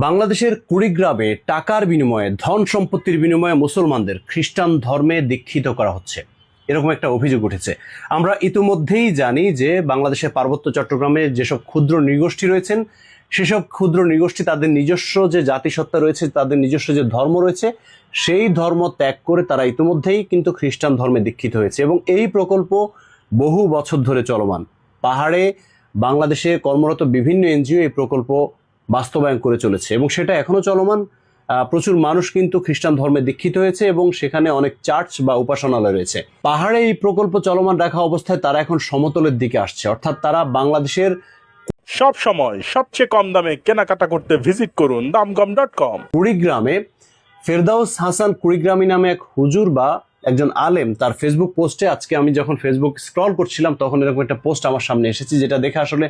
বাংলাদেশের কুড়িগ্রামে টাকার বিনিময়ে ধন সম্পত্তির বিনিময়ে মুসলমানদের খ্রিস্টান ধর্মে দীক্ষিত করা হচ্ছে, এরকম একটা অভিযোগ উঠেছে। আমরা ইতিমধ্যেই জানি যে বাংলাদেশের পার্বত্য চট্টগ্রামে যেসব ক্ষুদ্র নৃগোষ্ঠী রয়েছেন, সেসব ক্ষুদ্র নৃগোষ্ঠী তাদের নিজস্ব যে জাতিসত্তা রয়েছে, তাদের নিজস্ব যে ধর্ম রয়েছে, সেই ধর্ম ত্যাগ করে তারা ইতিমধ্যেই কিন্তু খ্রিস্টান ধর্মে দীক্ষিত হয়েছে। এবং এই প্রকল্প বহু বছর ধরে চলমান। পাহাড়ে বাংলাদেশে কর্মরত বিভিন্ন এনজিও এই প্রকল্প বাস্তবায়ন করে চলেছে এবং সেটা এখনো চলমান। প্রচুর মানুষ কিন্তু খ্রিস্টান ধর্মে দীক্ষিত হয়েছে এবং সেখানে অনেক চার্চ বা উপাসনালয় রয়েছে। পাহাড়ে এই প্রকল্প চলমান রাখা অবস্থায় তারা এখন সমতলের দিকে আসছে, অর্থাৎ তারা বাংলাদেশের সব সময় সবচেয়ে কম দামে কেনাকাটা করতে ভিজিট করুন damgam.com। কুড়িগ্রামে ফেরদাউস হাসান কুড়িগ্রামী নামে এক হুজুর বা একজন আলেম তার ফেসবুক পোস্টে, আজকে আমি যখন ফেসবুক স্ক্রল করছিলাম তখন এরকম একটা পোস্ট আমার সামনে এসেছে, যেটা দেখে আসলে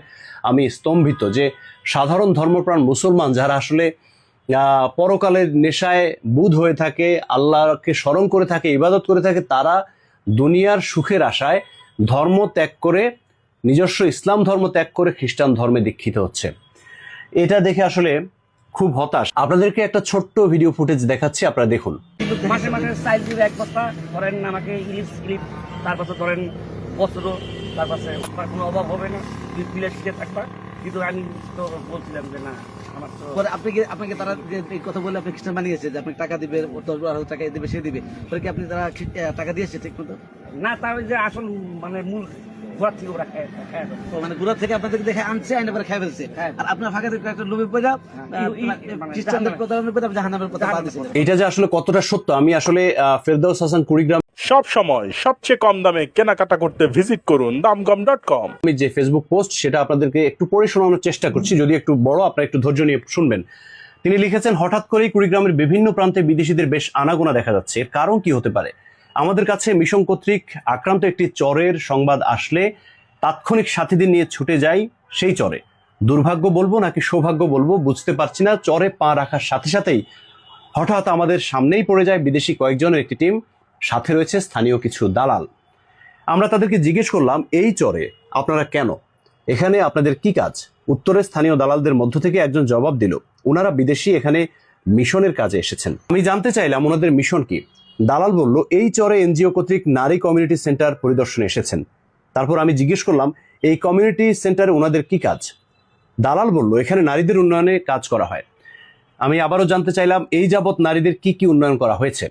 আমি স্তম্ভিত যে সাধারণ ধর্মপ্রাণ মুসলমান যারা আসলে পরকালের নেশায় বুঁদ হয়ে থাকে, আল্লাহকে স্মরণ করে থাকে, ইবাদত করে থাকে, তারা দুনিয়ার সুখের আশায় ধর্ম ত্যাগ করে, নিজস্ব ইসলাম ধর্ম ত্যাগ করে খ্রিস্টান ধর্মে দীক্ষিত হচ্ছে। এটা দেখে আসলে খুব হতাশ। আপনাদেরকে একটা ছোট্ট ভিডিও ফুটেজ দেখাচ্ছি, আপনারা দেখুন। মাসে মাসে চাইল দিবে এক বস্তা, ধরেন আমাকে ইলিশ স্লিপ, তারপর ধরেন বস্ত্র, তারপর কোনো অভাব হবে না, বিলের শিখে থাকবা। কিন্তু আমি তো বলছিলাম যে না, আমার তো আপনাকে তারা যে এই কথা বলে আপনি খ্রিস্টান বানিয়েছে যে আপনি টাকা দিবে, 10,000 টাকা দিবে, সে দিবে, পরে কি আপনি তারা টাকা দিয়েছে ঠিক মতো? না, তার ওই যে আসল মানে মূল ঘোরা থেকে ওরা খায় মানে গুড়া থেকে আপনাদের দেখে আনছে, আইনে পরে খাই ফেলছে, আর আপনার ফাঁকা থেকে একটা লোভে পড়া খ্রিস্টানদের প্রতারণা করে জাহান্নামের কথা বাদ দিয়েছে। এটা যে আসলে কতটা সত্য, আমি আসলে ফেরদাউস হাসান কুড়িগ্রাম সব সময় সবচেয়ে কম দামে কেনাকাটা করতে ভিজিট করুন damgam.com। আমি যে ফেসবুক পোস্ট সেটা আপনাদেরকে একটু পড়ে শোনানোর চেষ্টা করছি, যদি একটু বড়, আপনারা একটু ধৈর্য নিয়ে শুনবেন। তিনি লিখেছেন, হঠাৎ করেই কুড়িগ্রামের বিভিন্ন প্রান্তে বিদেশিদের বেশ আনাগোনা দেখা যাচ্ছে। এর কারণ কি হতে পারে? আমাদের কাছে মিশন কর্তৃক আক্রান্ত একটি চরের সংবাদ আসলে তাৎক্ষণিক সাথীদের নিয়ে ছুটে যাই সেই চরে। দুর্ভাগ্য বলবো নাকি সৌভাগ্য বলবো বুঝতে পারছি না, চরে পা রাখার সাথে সাথেই হঠাৎ আমাদের সামনেই পড়ে যায় বিদেশি কয়েকজনের একটি টিম, সাথে রয়েছে স্থানীয় কিছু দালাল। আমরা তাদেরকে জিজ্ঞেস করলাম, এই চরে আপনারা কেন, এখানে আপনাদের কি কাজ? উত্তরে স্থানীয় দালালদের মধ্য থেকে একজন জবাব দিল, ওনারা বিদেশি, এখানে মিশনের কাজে এসেছেন। আমি জানতে চাইলাম ওনাদের মিশন কি। দালাল বলল, এই চরে এনজিও কর্তৃক নারী কমিউনিটি সেন্টার পরিদর্শনে এসেছেন। তারপর আমি জিজ্ঞেস করলাম, এই কমিউনিটি সেন্টারে ওনাদের কি কাজ? দালাল বলল, এখানে নারীদের উন্নয়নে কাজ করা হয়। আমি আবারও জানতে চাইলাম, এই যাবৎ নারীদের কি কি উন্নয়ন করা হয়েছে?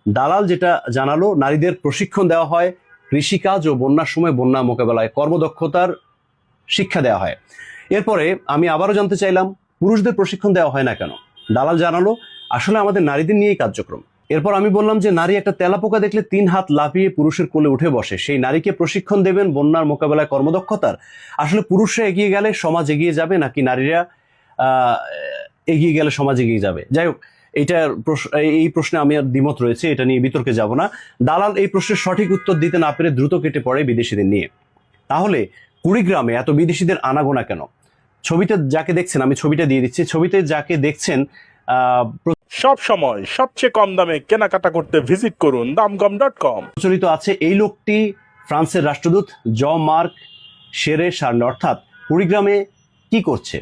দালাল যেটা জানালো, নারীদের প্রশিক্ষণ দেওয়া হয়, কৃষিকাজ ও বন্যার সময় বন্যা মোকাবেলায় কর্মদক্ষতার শিক্ষা দেওয়া হয়। এরপরে আমি আবারও জানতে চাইলাম, পুরুষদের প্রশিক্ষণ দেওয়া হয় না কেন? দালাল জানালো, আসলে আমাদের নারীদের নিয়েই কার্যক্রম। এরপর আমি বললাম যে নারী একটা তেলাপোকা দেখলে 3 হাত লাফিয়ে পুরুষের কোলে উঠে বসে, সেই নারীকে প্রশিক্ষণ দেবেন বন্যার মোকাবেলায় কর্মদক্ষতার। আসলে পুরুষরা এগিয়ে গেলে সমাজ এগিয়ে যাবে নাকি নারীরা এগিয়ে গেলে সমাজ এগিয়ে যাবে? যাই হোক, এই প্রশ্নে আমি আর দ্বিমত রয়েছে, এটা নিয়ে বিতর্কে যাব না। দালাল এই প্রশ্নের সঠিক উত্তর দিতে না পেরে দ্রুত কেটে পড়ে বিদেশিদের নিয়ে। তাহলে কুড়িগ্রামে এত বিদেশিদের আনাগোনা কেন? ছবিতে যাকে দেখছেন, আমি ছবিটা দিয়ে দিচ্ছি, ছবিতে যাকে দেখছেন সব সময় সবচেয়ে কম দামে কেনাকাটা করতে ভিজিট করুন damgam.com। প্রচলিত আছে, এই লোকটি ফ্রান্সের রাষ্ট্রদূত মার্ক শেরে শার্ল, অর্থাৎ কুড়িগ্রামে কি করছে?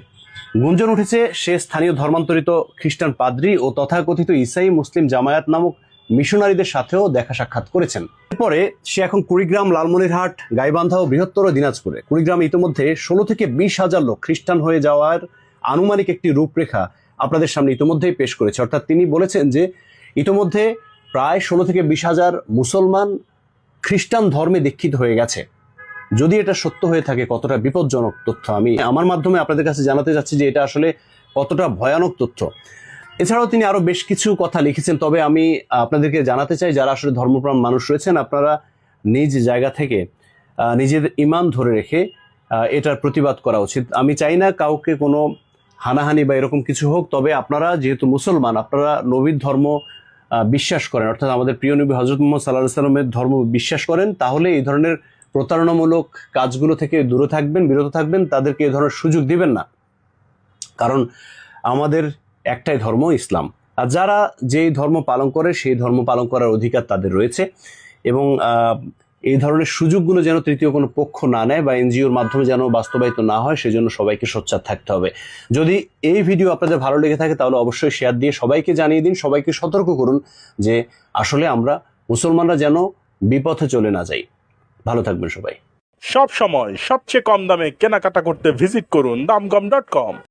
গুঞ্জন উঠেছে সে স্থানীয় ধর্মান্তরিত খ্রিস্টান পাদ্রী ও তথাকথিত ইসাই মুসলিম জামায়াত নামক মিশনারিদের সাথেও দেখা সাক্ষাৎ করেছেন। এরপরে সে এখন কুড়িগ্রাম, লালমনিরহাট, গাইবান্ধা ও বৃহত্তর দিনাজপুরে। কুড়িগ্রামে ইতিমধ্যে 16 থেকে 20,000 লোক খ্রিস্টান হয়ে যাওয়ার আনুমানিক একটি রূপরেখা আপনাদের সামনে ইতিমধ্যেই পেশ করেছে। অর্থাৎ তিনি বলেছেন যে ইতিমধ্যে প্রায় 16 থেকে 20,000 মুসলমান খ্রিস্টান ধর্মে দীক্ষিত হয়ে গেছে। যদি এটা সত্য হয়ে থাকে, কতটা বিপজ্জনক তথ্য, আমি আমার মাধ্যমে আপনাদের কাছে জানাতে চাচ্ছি যে এটা আসলে কতটা ভয়ানক তথ্য। এছাড়াও তিনি আরো বেশ কিছু কথা লিখেছেন, তবে আমি আপনাদেরকে জানাতে চাই, যারা আসলে ধর্মপ্রাণ মানুষ রয়েছেন, আপনারা নিজ জায়গা থেকে নিজেদের ঈমান ধরে রেখে এটার প্রতিবাদ করা উচিত। আমি চাই না কাউকে কোনো হানাহানি বা এরকম কিছু হোক, তবে আপনারা যেহেতু মুসলমান, আপনারা নবীর ধর্ম বিশ্বাস করেন, অর্থাৎ আমাদের প্রিয় নবী হযরত মুহাম্মদ সাল্লাল্লাহু আলাইহি ওয়াসাল্লামের ধর্ম বিশ্বাস করেন, তাহলে এই ধরনের প্রতারণামূলক কাজগুলো থেকে দূরে থাকবেন, বিরত থাকবেন, তাদেরকে এই ধরনের সুযোগ দিবেন না। কারণ আমাদের একটাই ধর্ম, ইসলাম। আর যারা যেই ধর্ম পালন করে সেই ধর্ম পালন করার অধিকার তাদের রয়েছে। এবং এই ধরনের সুযোগগুলো যেন তৃতীয় কোনো পক্ষ না নেয় বা এনজিওর মাধ্যমে যেন বাস্তবায়িত না হয়, সেজন্য সবাইকে সোচ্চার থাকতে হবে। যদি এই ভিডিও আপনাদের ভালো লেগে থাকে তাহলে অবশ্যই শেয়ার দিয়ে সবাইকে জানিয়ে দিন, সবাইকে সতর্ক করুন যে আসলে আমরা মুসলমানরা যেন বিপথে চলে না যাই। ভালো থাকবেন সবাই। সব সময় সবচেয়ে কম দামে কেনাকাটা করতে ভিজিট করুন দামকম.com।